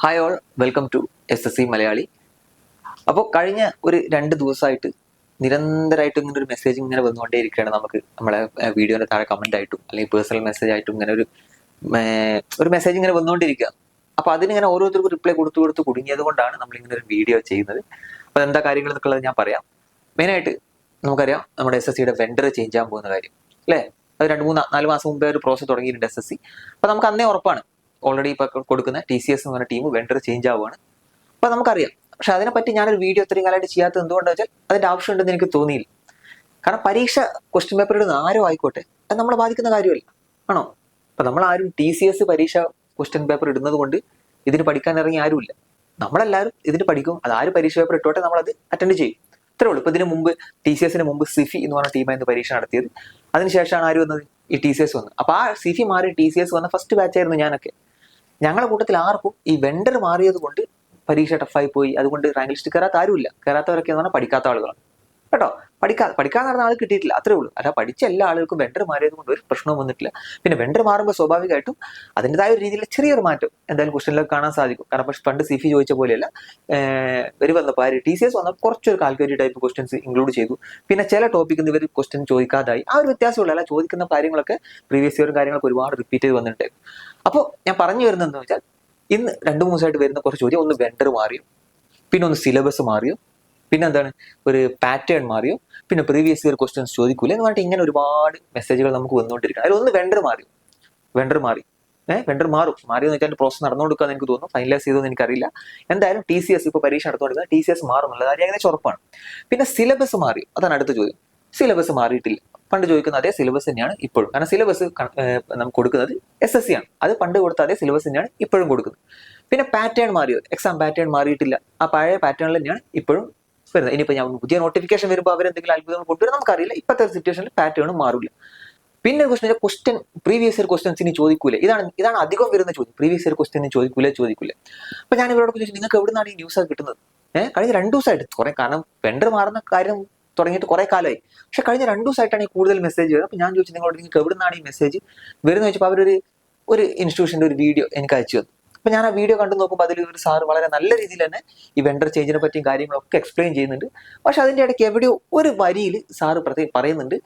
Hi all, welcome to SSC Malayali. അപ്പോൾ കഴിഞ്ഞ ഒരു 2 ദിവസമായിട്ട് നിരന്തരമായിട്ട് ഇങ്ങനെ ഒരു മെസ്സേജ് ഇങ്ങനെ വന്നുകൊണ്ടേയിരിക്കുകയാണ്. നമുക്ക് നമ്മളെ വീഡിയോന്റെ താഴെ കമന്റ് ആയിട്ടും അല്ലെങ്കിൽ പേഴ്സണൽ മെസ്സേജ് ആയിട്ടും ഇങ്ങനെ ഒരു മെസ്സേജ് ഇങ്ങനെ വന്നുകൊണ്ടിരിക്കുക. അപ്പോൾ അതിനിങ്ങനെ ഓരോരുത്തർക്കും റിപ്ലൈ കൊടുത്ത് കുടുങ്ങിയത് കൊണ്ടാണ് നമ്മൾ ഇങ്ങനെ ഒരു വീഡിയോ ചെയ്യുന്നത്. അപ്പോൾ എന്താ കാര്യങ്ങൾ എന്നൊക്കെ ഉള്ളത് ഞാൻ പറയാം. മെയിനായിട്ട് നമുക്കറിയാം നമ്മുടെ SSCയുടെ വെണ്ടർ ചേഞ്ച് ആകാൻ പോകുന്ന കാര്യം അല്ലേ. അത് 2-3-4 മാസം മുമ്പേ ഒരു പ്രോസസ് തുടങ്ങിയിട്ടുണ്ട് SSC. അപ്പോൾ നമുക്ക് അന്നേ ഉറപ്പാണ് ഓൾറെഡി ഇപ്പൊ കൊടുക്കുന്ന TCS എന്ന് പറഞ്ഞ ടീം വെണ്ടർ ചേഞ്ച് ആവുകയാണ്. അപ്പൊ നമുക്കറിയാം. പക്ഷെ അതിനെപ്പറ്റി ഞാനൊരു വീഡിയോ ഇത്രയും കാലമായിട്ട് ചെയ്യാത്തത് എന്തുകൊണ്ടാണ് വെച്ചാൽ അതിന്റെ ആവശ്യമുണ്ടെന്ന് എനിക്ക് തോന്നിയില്ല. കാരണം പരീക്ഷ ക്വസ്റ്റ്യൻ പേപ്പർ ഇടുന്ന ആരോ ആയിക്കോട്ടെ, അത് നമ്മളെ ബാധിക്കുന്ന കാര്യമല്ല, ആണോ? അപ്പൊ നമ്മൾ ആരും TCS പരീക്ഷ ക്വസ്റ്റ്യൻ പേപ്പർ ഇടുന്നത് കൊണ്ട് ഇതിന് പഠിക്കാൻ ഇറങ്ങി ആരുമില്ല. നമ്മളെല്ലാവരും ഇതിന് പഠിക്കും. അത് ആര് പരീക്ഷ പേപ്പർ ഇട്ടോട്ടെ, നമ്മളത് അറ്റൻഡ് ചെയ്യും. ഇത്രേ ഉള്ളൂ. ഇപ്പൊ ഇതിന് മുമ്പ് TCSന് മുമ്പ് സിഫി എന്ന് പറഞ്ഞ ടീമായിരുന്നു പരീക്ഷ നടത്തിയത്. അതിനുശേഷമാണ് ആര് വന്നത്? ഈ TCS വന്നത്. അപ്പൊ ആ സിഫി മാറി TCS വന്ന ഫസ്റ്റ് ബാച്ച് ആയിരുന്നു ഞാനൊക്കെ. ഞങ്ങളുടെ കൂട്ടത്തിൽ ആർക്കും ഈ വെണ്ടർ മാറിയത് കൊണ്ട് പരീക്ഷ ടഫായി പോയി, അതുകൊണ്ട് റാങ്ക് ലിസ്റ്റ് കയറാത്ത ആരുമില്ല. കയറാത്തവരൊക്കെ എന്ന് പറഞ്ഞാൽ പഠിക്കാത്ത ആളുകളാണ് കേട്ടോ. പഠിക്കാൻ നടന്ന ആൾ കിട്ടിയിട്ടില്ല, അത്രേ ഉള്ളൂ. അല്ല, പഠിച്ച എല്ലാ ആളുകൾക്കും വെണ്ടർ മാറിയത് കൊണ്ട് ഒരു പ്രശ്നവും വന്നിട്ടില്ല. പിന്നെ വെണ്ടർ മാറുമ്പോൾ സ്വാഭാവികമായിട്ടും അതിൻ്റെതായ ഒരു രീതിയിൽ ചെറിയൊരു മാറ്റം എന്തായാലും ക്വസ്റ്റനിലൊക്കെ കാണാൻ സാധിക്കും. കാരണം പക്ഷെ പണ്ട് സിഫി ചോദിച്ച പോലെയല്ല, ഇവർ വന്നപ്പോൾ TCS വന്നപ്പോൾ കുറച്ചൊരു കാൽക്കുലേറ്റീവ് ടൈപ്പ് ക്വസ്റ്റൻസ് ഇൻക്ലൂഡ് ചെയ്തു. പിന്നെ ചില ടോപ്പിക്കിൽ നിന്ന് ഇവർ ക്വസ്റ്റൻ ചോദിക്കാതായി. ആ ഒരു വ്യത്യാസമുള്ള, അല്ല ചോദിക്കുന്ന കാര്യങ്ങളൊക്കെ പ്രീവിയസ് ഇയറും കാര്യങ്ങളൊക്കെ ഒരുപാട് റിപ്പീറ്റ് ചെയ്ത് വന്നിട്ടുണ്ടായിരുന്നു. അപ്പോൾ ഞാൻ പറഞ്ഞു വരുന്നത് എന്താണെന്ന് വെച്ചാൽ, ഇന്ന് 2-3 ദിവസമായിട്ട് വരുന്ന കുറച്ച് ചോദ്യം, ഒന്ന് വെണ്ടർ മാറിയോ, പിന്നെ ഒന്ന് സിലബസ് മാറിയോ, പിന്നെ എന്താണ് ഒരു പാറ്റേൺ മാറിയോ, പിന്നെ പ്രീവിയസ് ഇയർ ക്വസ്റ്റ്യൻസ് ചോദിക്കൂല എന്ന് പറഞ്ഞിട്ട് ഇങ്ങനെ ഒരുപാട് മെസ്സേജുകൾ നമുക്ക് വന്നുകൊണ്ടിരിക്കണം. അതിലൊന്ന് വെണ്ടർ മാറി. വെണ്ടർ മാറിയെന്ന് വെച്ചാൽ പ്രോസസ് നടന്നുകൊടുക്കാന്ന് എനിക്ക് തോന്നുന്നു. ഫൈനലൈസ് ചെയ്തോന്ന് എനിക്കറിയില്ല. എന്തായാലും TCS ഇപ്പോൾ പരീക്ഷ നടന്നുകൊടുക്കുന്നത് TCS മാറും എന്നുള്ള കാര്യം ഏകദേശം ഉറപ്പാണ്. പിന്നെ സിലബസ് മാറിയോ, അതാണ് അടുത്ത ചോദ്യം. സിലബസ് മാറിയിട്ടില്ല. പണ്ട് ചോദിക്കുന്ന അതേ സിലബസ് തന്നെയാണ് ഇപ്പോഴും. കാരണം സിലബസ് നമുക്ക് കൊടുക്കുന്നത് SSC ആണ്. അത് പണ്ട് കൊടുത്ത അതേ സിലബസ് തന്നെയാണ് ഇപ്പോഴും കൊടുക്കുന്നത്. പിന്നെ പാറ്റേൺ മാറിയോ, എക്സാം പാറ്റേൺ മാറിയിട്ടില്ല. ആ പഴയ പാറ്റേണിൽ തന്നെയാണ് ഇപ്പോഴും വരുന്നത്. ഇനിയിപ്പോൾ ഞാൻ പുതിയ നോട്ടിഫിക്കേഷൻ വരുമ്പോൾ അവരെന്തെങ്കിലും അത്ഭുതങ്ങൾ കൊണ്ടുവരും നമുക്കറിയില്ല. ഇപ്പോഴത്തെ സിറ്റുവേഷനിൽ പാറ്റേണും മാറില്ല. പിന്നെ ക്വസ്റ്റ്യൻ പ്രീവിയസ് ഇയർ ക്വസ്റ്റ്യൻസിന് ചോദിക്കൂലേ, ഇതാണ് അധികം വരുന്ന ചോദ്യം. പ്രീവിയസ് ഇയർ ക്വസ്റ്റ്യൻ ചോദിക്കൂലേ. അപ്പൊ ഞാൻ ഇവരോട് ചോദിച്ചു, നിങ്ങൾക്ക് എവിടെ നിന്നാണ് ഈ ന്യൂസ് കിട്ടുന്നത്? കഴിഞ്ഞ 2 ദിവസമായിട്ട് കുറെ, കാരണം വെണ്ടർ മാറുന്ന കാര്യം തുടങ്ങിയിട്ട് കുറെ കാലമായി. പക്ഷെ കഴിഞ്ഞ 2 ദിവസമായിട്ടാണ് ഈ കൂടുതൽ മെസ്സേജ് വരുന്നത്. അപ്പൊ ഞാൻ ചോദിച്ചു, നിങ്ങൾക്ക് എവിടെ നിന്നാണ് ഈ മെസ്സേജ് വരുന്നത് വെച്ചപ്പോൾ അവരൊരു ഇൻസ്റ്റിറ്റ്യൂഷന്റെ ഒരു വീഡിയോ എനിക്ക് അയച്ചു തന്നു. അപ്പൊ ഞാൻ ആ വീഡിയോ കണ്ടു നോക്കുമ്പോൾ അതിൽ ഒരു സാർ വളരെ നല്ല രീതിയിൽ തന്നെ ഈ വെണ്ടർ ചേഞ്ചിനെ പറ്റിയും കാര്യങ്ങളൊക്കെ എക്സ്പ്ലെയിൻ ചെയ്യുന്നുണ്ട്. പക്ഷെ അതിന്റെ ഇടയ്ക്ക് എവിടെയോ ഒരു വരിയിൽ സാറ് പറയുന്നുണ്ട്,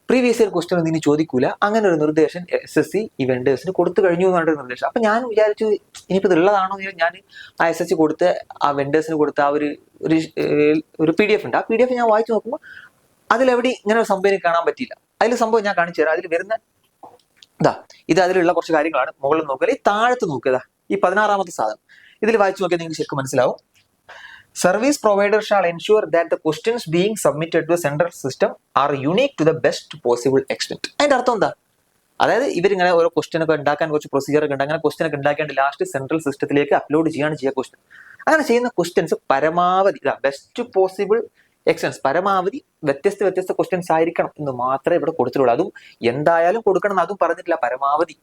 പ്രീവിയസ് ഇയർ ക്വസ്റ്റ്യൻ ഒന്നും ഇനി ചോദിക്കൂല, അങ്ങനെ ഒരു നിർദ്ദേശം SSC ഈ വെണ്ടേഴ്സിന് കൊടുത്തു കഴിഞ്ഞു എന്ന് പറഞ്ഞൊരു നിർദ്ദേശം. അപ്പൊ ഞാൻ വിചാരിച്ചു, ഇനിയിപ്പോൾ ഇത് ഉള്ളതാണോ എന്ന് ഞാൻ ആ SSC കൊടുത്ത് ആ വെണ്ടേഴ്സിന് കൊടുത്ത ആ ഒരു PDF ഉണ്ട്. ആ PDF ഞാൻ വായിച്ചു നോക്കുമ്പോൾ അതിലെവിടെ ഇങ്ങനെ ഒരു സംഭവം കാണാൻ പറ്റിയില്ല. അതിൽ സംഭവം ഞാൻ കാണിച്ചു തരാം. അതിൽ വരുന്ന ഇത് അതിലുള്ള കുറച്ച് കാര്യങ്ങളാണ്. മുകളിൽ നോക്കുക, ഈ താഴത്ത് നോക്കുക, ഈ 16ാമത്തെ സാധനം ഇതിൽ വായിച്ചു നോക്കിയാൽ നിങ്ങൾക്ക് ശരിക്കും മനസ്സിലാവും. Service provider shall ensure that the questions being submitted to central system are unique to the best possible extent. അതിന്റെ അർത്ഥം എന്താ? അതായത് ഇവരിങ്ങനെ ഓരോ ക്വസ്റ്റ്യൻ ഒക്കെ ഉണ്ടാക്കാൻ കുറച്ച് പ്രൊസീജിയർ ഒക്കെ ഉണ്ട്. അങ്ങനെ ക്വസ്റ്റ്യൻ ഒക്കെ ഉണ്ടാക്കിയാണ്ട് ലാസ്റ്റ് സെൻട്രൽ സിസ്റ്റത്തിലേക്ക് അപ്ലോഡ് ചെയ്യുക ക്വസ്റ്റ്യൻ. അങ്ങനെ ചെയ്യുന്ന ക്വസ്റ്റ്യൻസ് പരമാവധി ബെസ്റ്റ് പോസിബിൾ എക്സ്റ്റൻസ്, പരമാവധി വ്യത്യസ്ത ക്വസ്റ്റ്യൻസ് ആയിരിക്കണം എന്ന് മാത്രമേ ഇവിടെ കൊടുത്തിട്ടുള്ളൂ. അതും എന്തായാലും കൊടുക്കണം എന്ന് അതും പറഞ്ഞിട്ടില്ല, പരമാവധി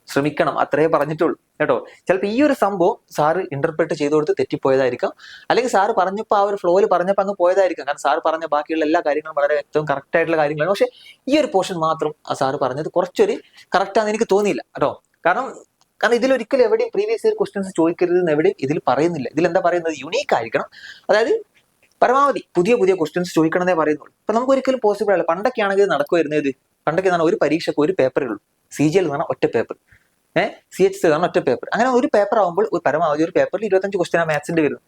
ശ്രമിക്കണം അത്രേ പറഞ്ഞിട്ടുള്ളൂ കേട്ടോ. ചിലപ്പോൾ ഈ ഒരു സംഭവം സാറ് ഇന്റർപ്രറ്റ് ചെയ്ത് കൊടുത്ത് തെറ്റിപ്പോയതായിരിക്കാം, അല്ലെങ്കിൽ സാറ് പറഞ്ഞപ്പോൾ ആ ഒരു ഫ്ലോയിൽ പറഞ്ഞപ്പോൾ അങ്ങ് പോയതായിരിക്കാം. കാരണം സാറ് പറഞ്ഞ ബാക്കിയുള്ള എല്ലാ കാര്യങ്ങളും വളരെ വ്യക്തവും കറക്റ്റ് ആയിട്ടുള്ള കാര്യങ്ങളാണ്. പക്ഷെ ഈ ഒരു പോർഷൻ മാത്രം ആ സാറ് പറഞ്ഞത് കുറച്ചൊരു കറക്റ്റാന്ന് എനിക്ക് തോന്നിയില്ല കേട്ടോ. കാരണം ഇതിലൊരിക്കലും എവിടെയും പ്രീവിയസ് ഇയർ ക്വസ്റ്റ്യൻസ് ചോദിക്കരുത് എന്ന് എവിടെയും ഇതിൽ പറയുന്നില്ല. ഇതിലെന്താ പറയുന്നത്? യുണീക്ക് ആയിരിക്കണം, അതായത് പരമാവധി പുതിയ ക്വസ്റ്റ്യൻസ് ചോദിക്കണമെന്നേ പറയുന്നുള്ളൂ. അപ്പൊ നമുക്ക് ഒരിക്കലും പോസിബിൾ അല്ല. പണ്ടൊക്കെ ആണെങ്കിൽ നടക്കുമായിരുന്നത്, പണ്ടൊക്കെ ഒരു പരീക്ഷയ്ക്ക് ഒരു പേപ്പറേ ഉള്ളൂ. CGL എന്ന് പറഞ്ഞാൽ ഒറ്റ പേപ്പർ, CHC എന്ന് ഒറ്റ പേപ്പർ. അങ്ങനെ ഒരു പേപ്പർ ആകുമ്പോൾ പരമാവധി ഒരു പേപ്പറിൽ 25 ക്വസ്റ്റ്യൻ ആ മാത്സിന്റെ വരുന്നത്.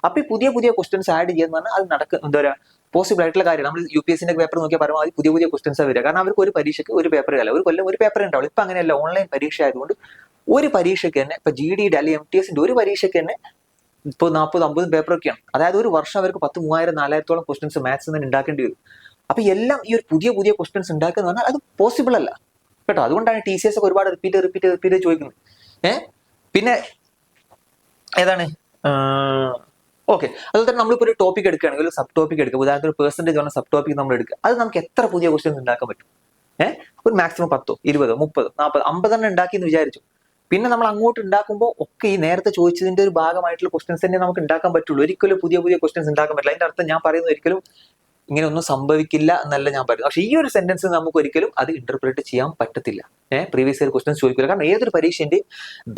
അപ്പൊ ഈ പുതിയ ക്വസ്റ്റ്യൻസ് ആഡ് ചെയ്യുന്ന പറഞ്ഞാൽ അത് എന്താ പറയുക, പോസിബിൾ ആയിട്ടുള്ള കാര്യം. നമ്മൾ UPSC പേപ്പർ നോക്കിയാൽ പരമാവധി പുതിയ ക്വസ്റ്റ്യൻസ് വരിക. കാരണം അവർക്ക് ഒരു പരീക്ഷയ്ക്ക് ഒരു പേപ്പർ അല്ല, ഒരു കൊല്ലം ഒരു പേപ്പർ ഉണ്ടാവുള്ളൂ. ഇപ്പൊ അങ്ങനെയല്ല, ഓൺലൈൻ പരീക്ഷ ആയതുകൊണ്ട് ഒരു പരീക്ഷയ്ക്ക് തന്നെ, ഇപ്പൊ GD അല്ലെങ്കിൽ MTSന്റെ ഒരു പരീക്ഷയ്ക്ക് തന്നെ ഇപ്പോൾ 40-50 പേപ്പറൊക്കെയാണ്. അതായത് ഒരു വർഷം അവർക്ക് 10,000-4,000 ക്വസ്റ്റ്യൻസ് മാത്സ് തന്നെ ഉണ്ടാക്കേണ്ടി വരും. അപ്പൊ എല്ലാം ഈ ഒരു പുതിയ ക്വസ്റ്റ്യൻസ് ഉണ്ടാക്കുന്ന പറഞ്ഞാൽ അത് പോസിബിൾ അല്ല കേട്ടോ. അതുകൊണ്ടാണ് TCS ഒക്കെ ഒരുപാട് റിപ്പീറ്റ് ചോദിക്കുന്നത്. പിന്നെ ഏതാണ് ഓക്കെ, അതുപോലെ തന്നെ നമ്മളിപ്പോൾ ഒരു ടോപ്പിക് എടുക്കുകയാണെങ്കിൽ ഒരു സബ് ടോപ്പിക് എടുക്കുക. ഉദാഹരണത്തിന് പെർസെന്റേജ് പറഞ്ഞ സബ് ടോപ്പിക് നമ്മൾ എടുക്കുക. അത് നമുക്ക് എത്ര പുതിയ ക്വസ്റ്റ്യൻസ് ഉണ്ടാക്കാൻ പറ്റും? ഒരു മാക്സിമം 10, 20, 30, 40, 50 തന്നെ ഉണ്ടാക്കി എന്ന് വിചാരിച്ചു. പിന്നെ നമ്മൾ അങ്ങോട്ട് ഉണ്ടാക്കുമ്പോൾ ഒക്കെ ഈ നേരത്തെ ചോദിച്ചതിന്റെ ഒരു ഭാഗമായിട്ടുള്ള ക്വസ്റ്റ്യൻസ് തന്നെ നമുക്ക് ഉണ്ടാക്കാൻ പറ്റുള്ളൂ. ഒരിക്കലും പുതിയ ക്വസ്റ്റ്യൻസ് ഉണ്ടാക്കാൻ പറ്റില്ല. അതിന്റെ അർത്ഥം ഞാൻ പറയുന്നത് ഒരിക്കലും ഇങ്ങനെയൊന്നും സംഭവിക്കില്ല എന്നല്ല ഞാൻ പറയുന്നത്. പക്ഷേ ഈ ഒരു സെന്റൻസ് നമുക്ക് ഒരിക്കലും അത് ഇന്റർപ്രറ്റ് ചെയ്യാൻ പറ്റത്തില്ല. പ്രീവിയസ് ഇയർ ക്വസ്റ്റ്യൻസ് ചോദിക്കില്ല. കാരണം ഏതൊരു പരീക്ഷന്റെ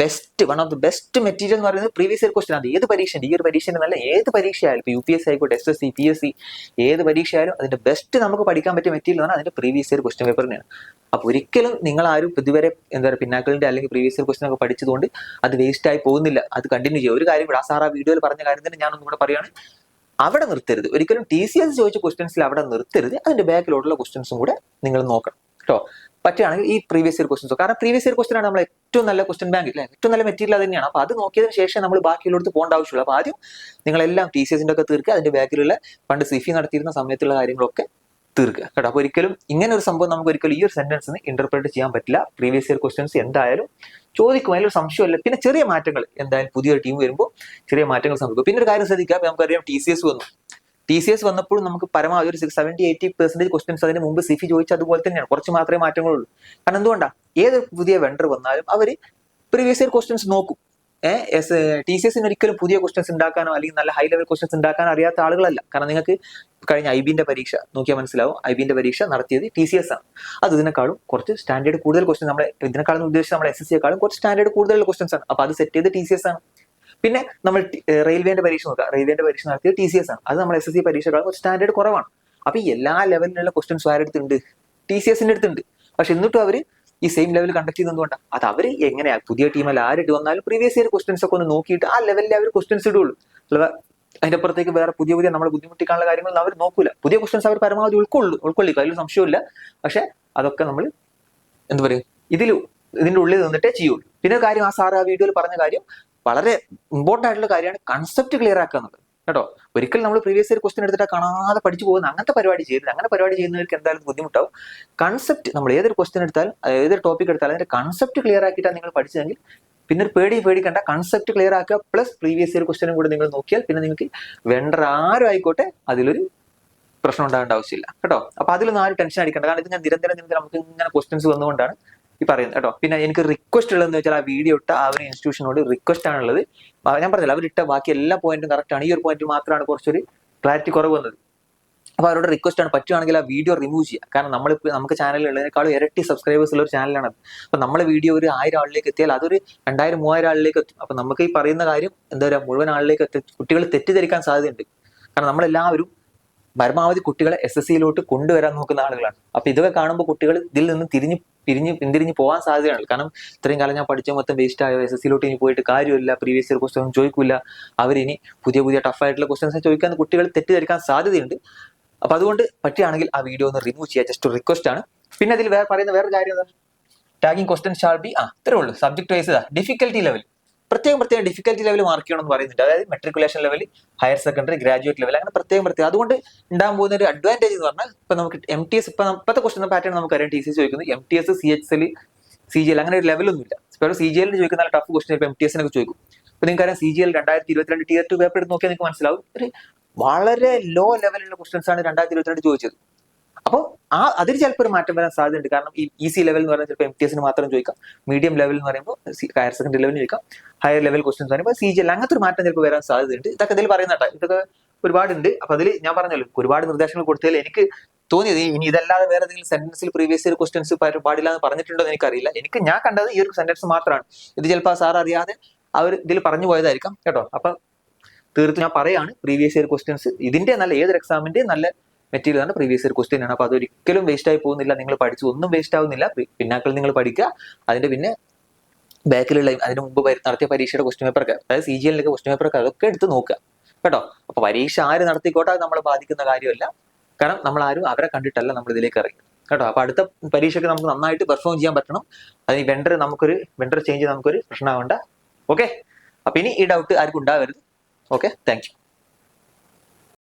best one of the best material എന്ന് പറയുന്നത് പ്രീവിയസ് ഇയർ ക്വസ്റ്റ്യൻ. അത് ഏത് പരീക്ഷന്റെ, ഈ ഒരു പരീക്ഷന്റെ നല്ല ഏത് പരീക്ഷയായാലും, ഇപ്പോൾ UPSC ആയിക്കോട്ടെ, SSC, PSC, ഏത് പരീക്ഷയായാലും അതിന്റെ ബെസ്റ്റ് നമുക്ക് പഠിക്കാൻ പറ്റിയ മെറ്റീരിയൽ എന്ന് പറഞ്ഞാൽ അതിന്റെ പ്രീവിയസ് ഇയർ ക്വസ്റ്റ്യൻ പേപ്പർ തന്നെയാണ്. അപ്പോൾ ഒരിക്കലും നിങ്ങൾ ആരും ഇതുവരെ എന്താ പറയുക പിന്നാക്കളിന്റെ അല്ലെങ്കിൽ പ്രീവിയസ് ഇയർ ക്വസ്റ്റ്യൻ ഒക്കെ പഠിച്ചതുകൊണ്ട് അത് വേസ്റ്റ് ആയി പോകുന്നില്ല. അത് കണ്ടിന്യൂ ചെയ്യുക. ഒരു കാര്യം കൂടെ ആ സാർ ആ വീഡിയോയിൽ പറഞ്ഞ കാര്യം തന്നെ ഞാനൊന്നും കൂടെ പറയുകയാണ്, അവിടെ നിർത്തരുത്. ഒരിക്കലും TCS ചോദിച്ച ക്വസ്റ്റ്യൻസിൽ അവിടെ നിർത്തരുത്. അതിന്റെ ബാക്കിലോട്ടുള്ള ക്വസ്റ്റ്യൻസും കൂടെ നിങ്ങൾ നോക്കണം കേട്ടോ. പറ്റുകയാണെങ്കിൽ ഈ പ്രീവിയസ് ഇയർ ക്വസ്റ്റ്യൻസ്, കാരണം പ്രീവിയസ് ഇയർ ക്വസ്റ്റ്യൻ ആണ് നമ്മൾ ഏറ്റവും നല്ല ക്വസ്റ്റ്യൻ ബാങ്ക് അല്ലേ, ഏറ്റവും നല്ല മെറ്റീരിയൽ അത് തന്നെയാണ്. അപ്പൊ അത് നോക്കിയതിന് ശേഷം നമ്മൾ ബാക്കിയുള്ളടത്ത് പോകേണ്ട ആവശ്യമുള്ളൂ. അപ്പൊ ആദ്യം നിങ്ങളെല്ലാം TCSന്റെ ഒക്കെ തീർക്കുക, അതിന്റെ ബാക്കിലുള്ള പണ്ട് സിഫി നടത്തിയിരുന്ന സമയത്തുള്ള കാര്യങ്ങളൊക്കെ തീർക്കുക കേട്ടോ. അപ്പൊ ഒരിക്കലും ഇങ്ങനെ ഒരു സംഭവം നമുക്ക് ഒരിക്കലും ഈ ഒരു സെന്റൻസിന് ഇന്റർപ്രറ്റ് ചെയ്യാൻ പറ്റില്ല. പ്രീവിയസ് ഇയർ ക്വസ്റ്റ്യൻസ് എന്തായാലും ചോദിക്കും, അതിലൊരു സംശയമല്ല. പിന്നെ ചെറിയ മാറ്റങ്ങൾ എന്തായാലും പുതിയൊരു ടീം വരുമ്പോൾ ചെറിയ മാറ്റങ്ങൾ സംഭവിക്കും. പിന്നെ ഒരു കാര്യം ശ്രദ്ധിക്കുക, നമുക്കറിയാം TCS വന്നു. TCS വന്നപ്പോൾ നമുക്ക് പരമാവധി ഒരു 70-80% ക്വസ്റ്റ്യൻസ് അതിന് മുമ്പ് സിഫി ചോദിച്ച അതുപോലെ തന്നെയാണ്, കുറച്ച് മാത്രമേ മാറ്റങ്ങളുള്ളൂ. കാരണം എന്തുകൊണ്ടാണ്, ഏത് പുതിയ വെണ്ടർ വന്നാലും അവര് പ്രീവിയസ് ഇയർ ക്വസ്റ്റ്യൻസ് നോക്കും. TCSന് ഒരിക്കലും പുതിയ ക്വസ്റ്റ്യൻസ് ഉണ്ടാക്കാനോ അല്ലെങ്കിൽ നല്ല ഹൈ ലെവൽ ക്വസ്റ്റ്യൻസ് ഉണ്ടാക്കാനോ അറിയാത്ത ആളുകളല്ല. കാരണം നിങ്ങൾക്ക് കഴിഞ്ഞ IBന്റെ പരീക്ഷ നോക്കിയാൽ മനസ്സിലാവും, IBന്റെ പരീക്ഷ നടത്തിയത് TCS ആണ്. അത് ഇതിനേക്കാളും കുറച്ച് സ്റ്റാൻഡേർഡ് കൂടുതൽ ക്വസ്റ്റ്യൻ, നമ്മളെ ഇതിനേക്കാളും ഉദ്ദേശിച്ച് നമ്മുടെ SSCയെക്കാളും കുറച്ച് സ്റ്റാൻഡേർഡ് കൂടുതൽ ക്വസ്റ്റ്യൻസ് ആണ്. അപ്പൊ അത് സെറ്റ് ചെയ്ത് TCS ആണ്. പിന്നെ നമ്മൾ റെയിൽവേന്റെ പരീക്ഷ നോക്കുക, റെയിൽവേന്റെ പരീക്ഷ നടത്തിയത് TCS ആണ്. അത് നമ്മുടെ SSC പരീക്ഷകളാണ്, കുറച്ച് സ്റ്റാൻഡേർഡ് കുറവാണ്. അപ്പൊ ഈ എല്ലാ ലെവലിലുള്ള ക്വസ്റ്റ്യൻസ് ആരെടുത്തുണ്ട്, TCSന്റെ അടുത്തുണ്ട്. പക്ഷെ എന്നിട്ടും അവര് ഈ സെയിം ലെവൽ കണ്ടക്ട് ചെയ്യുന്നതുകൊണ്ടാണ്. അത് അവര് എങ്ങനെയാ പുതിയ ടീമല്ല ആരിട്ട് വന്നാലും പ്രീവിയസ് ഇയർ ക്വസ്റ്റ്യൻസ് ഒക്കെ ഒന്ന് നോക്കിയിട്ട് ആ ലെവലിൽ അവർ ക്വസ്റ്റ്യൻസ് ഇടുള്ളൂ. അല്ല അതിന്റെ അപ്പുറത്തേക്ക് വേറെ പുതിയ നമ്മൾ ബുദ്ധിമുട്ടിക്കാനുള്ള കാര്യങ്ങളൊന്നും അവർ നോക്കൂല. പുതിയ ക്വസ്റ്റ്യൻസ് അവർ പരമാവധി ഉൾക്കൊള്ളിക്കും, അതിൽ സംശയമില്ല. പക്ഷെ അതൊക്കെ നമ്മൾ എന്താ പറയുക ഇതിന്റെ ഉള്ളിൽ നിന്നിട്ടേ ചെയ്യുള്ളൂ. പിന്നെ കാര്യം ആ സാർ ആ വീഡിയോയിൽ പറഞ്ഞ കാര്യം വളരെ ഇമ്പോർട്ടന്റ് ആയിട്ടുള്ള കാര്യമാണ്, കൺസെപ്റ്റ് ക്ലിയർ ആക്കുക എന്നുള്ളത് കേട്ടോ. ഒരിക്കലും നമ്മൾ പ്രീവിയസ് ഇയർ ക്വസ്റ്റ്യൻ എടുത്തിട്ട് കാണാതെ പഠിച്ചു പോകുന്ന അങ്ങനത്തെ പരിപാടി ചെയ്യരുത്. അങ്ങനെ പരിപാടി ചെയ്യുന്നവർക്ക് എന്തായാലും ബുദ്ധിമുട്ടാവും. കൺസെപ്റ്റ്, നമ്മൾ ഏതൊരു ക്വസ്റ്റ്യൻ എടുത്താലും ഏതൊരു ടോപ്പിക് എടുത്താലും അതിന്റെ കൺസെപ്റ്റ് ക്ലിയർ ആക്കിയിട്ടാണ് നിങ്ങൾ പഠിച്ചതെങ്കിൽ പിന്നെ ഒരു പേടിക്കണ്ട. കൺസെപ്റ്റ് ക്ലിയർ ആക്കുക പ്ലസ് പ്രീവിയസ് ഇയർ ക്വസ്റ്റ്യനും കൂടെ നിങ്ങൾ നോക്കിയാൽ പിന്നെ നിങ്ങൾക്ക് വെണ്ടർ ആരും ആയിക്കോട്ടെ അതിലൊരു പ്രശ്നം ഉണ്ടാകേണ്ട ആവശ്യമില്ല കേട്ടോ. അപ്പൊ അതിലൊന്നും ആരും ടെൻഷൻ അടിക്കേണ്ട. കാരണം ഇത് ഞാൻ നിരന്തരം നമുക്ക് ഇങ്ങനെ ക്വസ്റ്റ്യൻസ് വന്നുകൊണ്ടാണ് ഈ പറയുന്നത് കേട്ടോ. പിന്നെ എനിക്ക് റിക്വസ്റ്റ് ഉള്ളതെന്ന് വെച്ചാൽ ആ വീഡിയോ ഇട്ട ആ ഒരു ഇൻസ്റ്റിറ്റ്യൂഷനോട് റിക്വസ്റ്റ് ആണുള്ളത്. ഞാൻ പറഞ്ഞില്ല, അവരിട്ട ബാക്കി എല്ലാ പോയിന്റും കറക്റ്റ് ആണ്, ഈ ഒരു പോയിന്റ് മാത്രമാണ് കുറച്ചൊരു ക്ലാരിറ്റി കുറവ് വന്നത്. അപ്പൊ അവരോട് റിക്വസ്റ്റ് ആണ്, പറ്റുവാണെങ്കിൽ ആ വീഡിയോ റിമൂവ് ചെയ്യുക. കാരണം നമുക്ക് ചാനലിൽ ഉള്ളതിനേക്കാളും ഇരട്ടി സബ്സ്ക്രൈബേഴ്സ് ഉള്ള ഒരു ചാനലാണ്. അപ്പൊ നമ്മളെ വീഡിയോ ഒരു 1000 ആളിലേക്ക് എത്തിയാൽ അതൊരു 2000-3000 ആളിലേക്ക് എത്തും. അപ്പൊ നമുക്ക് ഈ പറയുന്ന കാര്യം എന്താ പറയുക മുഴുവൻ ആളിലേക്ക് കുട്ടികൾ തെറ്റിദ്ധരിക്കാൻ സാധ്യതയുണ്ട്. കാരണം നമ്മളെല്ലാവരും പരമാവധി കുട്ടികളെ SSCയിലോട്ട് കൊണ്ടുവരാൻ നോക്കുന്ന ആളുകളാണ്. അപ്പൊ ഇതൊക്കെ കാണുമ്പോൾ കുട്ടികൾ ഇതിൽ നിന്ന് പിന്തിരിഞ്ഞ് പോകാൻ സാധ്യതയാണ്. കാരണം ഇത്രയും കാലം ഞാൻ പഠിച്ച മൊത്തം വേസ്റ്റ് ആയോ, SSCയിലോട്ട് ഇനി പോയിട്ട് കാര്യമില്ല, പ്രീവിയസ് ഇയർ ക്വസ്റ്റ്യൻ ഒന്നും ചോദിക്കില്ല, അവരിനി പുതിയ ടഫായിട്ടുള്ള ക്വസ്റ്റ്യൻസ് ചോദിക്കാൻ കുട്ടികൾ തെറ്റിദ്ധരിക്കാൻ സാധ്യതയുണ്ട്. അപ്പൊ അതുകൊണ്ട് പറ്റുകയാണെങ്കിൽ ആ വീഡിയോ ഒന്ന് റിമൂവ് ചെയ്യുക, ജസ്റ്റ് ഒരു റിക്വസ്റ്റ് ആണ്. പിന്നെ അതിൽ പറയുന്ന വേറെ കാര്യം എന്താ, ടാഗിങ് ക്വസ്റ്റ്യൻ ഷാൾ ബി ഇത്രേ ഉള്ളൂ. സബ്ജക്ട് വൈസ് ഡിഫിക്കൽറ്റി ലെവൽ പ്രത്യേകം ഡിഫിക്കൽറ്റി ലെവൽ മാർക്ക് ചെയ്യണം എന്ന് പറയുന്നുണ്ട്. അതായത് matriculation level, higher secondary, graduate level, അങ്ങനെ പ്രത്യേകം. അതുകൊണ്ട് ഉണ്ടാകാൻ പോകുന്ന ഒരു അഡ്വാൻറ്റേജ് എന്ന് പറഞ്ഞാൽ ഇപ്പൊ നമുക്ക് MTS ഇപ്പോഴത്തെ ക്വസ്റ്റ്യൻ പാറ്റേൺ നമുക്കറിയാം. TCS ചോദിക്കുന്നത് MTS, CHL, CGL അങ്ങനെ ഒരു ലെവലൊന്നുമില്ല. ഇപ്പോൾ CGL ചോദിക്കുന്ന ടഫ് ക്വസ്റ്റ്യൻ ഇപ്പോൾ MTSനൊക്കെ ചോദിക്കും. ഇപ്പൊ നിങ്ങൾക്കറിയാം CGL 2022 Tier 2 പേപ്പർ എടുത്ത് നോക്കിയാൽ നിങ്ങൾക്ക് മനസ്സിലാവും, ഒരു വളരെ ലോ ലെവലിലുള്ള ക്വസ്റ്റ്യൻസ് ആണ് 2022 ചോദിച്ചത്. അപ്പോൾ അതിൽ ചിലപ്പോൾ ഒരു മാറ്റം വരാൻ സാധ്യതയുണ്ട്. കാരണം ഈ EC ലെവൽ എന്ന് പറയുന്നത് ചിലപ്പോൾ MTSന് മാത്രം ചോദിക്കാം, മീഡിയം ലെവൽ എന്ന് പറയുമ്പോൾ ഹയർ സെക്കൻഡറി ലെവലിൽ ചോദിക്കാം, ഹയർ ലെവൽ ക്വസ്റ്റ്യൻസ് പറയുമ്പോൾ CGL അങ്ങനത്തെ ഒരു മാറ്റം ചിലപ്പോൾ വരാൻ സാധ്യതയുണ്ട്. ഇതൊക്കെ ഇതിൽ പറയുന്നതാ, ഇതൊക്കെ ഒരുപാടുണ്ട്. അപ്പൊ അതിൽ ഞാൻ പറഞ്ഞല്ലോ ഒരുപാട് നിർദ്ദേശങ്ങൾ കൊടുത്തതിൽ എനിക്ക് തോന്നിയത് ഇനി ഇതല്ലാതെ വേറെ ഏതെങ്കിലും സെന്റൻസിൽ പ്രീവിയസ് ഇയർ ക്വസ്റ്റ്യൻസ് പാടില്ല എന്ന് പറഞ്ഞിട്ടുണ്ടോ എന്ന് എനിക്കറിയില്ല. ഞാൻ കണ്ടത് ഈ ഒരു സെന്റൻസ് മാത്രമാണ്. ഇത് ചിലപ്പോൾ സാർ അറിയാതെ അവർ ഇതിൽ പറഞ്ഞു പോയതായിരിക്കാം കേട്ടോ. അപ്പൊ തീർത്തും ഞാൻ പറയാണ്, പ്രീവിയസ് ഇയർ ക്വസ്റ്റ്യൻസ് ഇതിന്റെ നല്ല ഏതൊരു എക്സാമിന്റെ നല്ല മെറ്റീരിയൽ ആണ് പ്രീവിയസ് ഇയർ ക്വസ്റ്റ്യൻ ആണ്. അപ്പൊ അതൊരിക്കലും വേസ്റ്റ് ആയി പോകുന്നില്ല. നിങ്ങൾ പഠിച്ചു ഒന്നും വേസ്റ്റ് ആവുന്നില്ല. പിന്നാക്കൾ നിങ്ങൾ പഠിക്കുക, അതിന്റെ പിന്നെ ബാക്കിലുള്ള അതിന് മുമ്പ് നടത്തിയ പരീക്ഷയുടെ ക്വസ്റ്റ്യൻ പേപ്പറൊക്കെ, അതായത് CGLന്റെ ക്വസ്റ്റ്യൻ പേപ്പറൊക്കെ അതൊക്കെ എടുത്ത് നോക്കുക കേട്ടോ. അപ്പൊ പരീക്ഷ ആര് നടത്തിക്കോട്ടെ, അത് നമ്മളെ ബാധിക്കുന്ന കാര്യമല്ല. കാരണം നമ്മൾ ആരും അവരെ കണ്ടിട്ടല്ല നമ്മൾ ഇതിലേക്ക് ഇറങ്ങി കേട്ടോ. അപ്പൊ അടുത്ത പരീക്ഷയ്ക്ക് നമുക്ക് നന്നായിട്ട് പെർഫോം ചെയ്യാൻ പറ്റണം. അതിന് വെണ്ടർ ചേഞ്ച് നമുക്കൊരു പ്രശ്നമാവേണ്ട. ഓക്കെ, അപ്പൊ ഇനി ഈ ഡൗട്ട് ആർക്കും ഉണ്ടാവരുത്. Okay, thank you.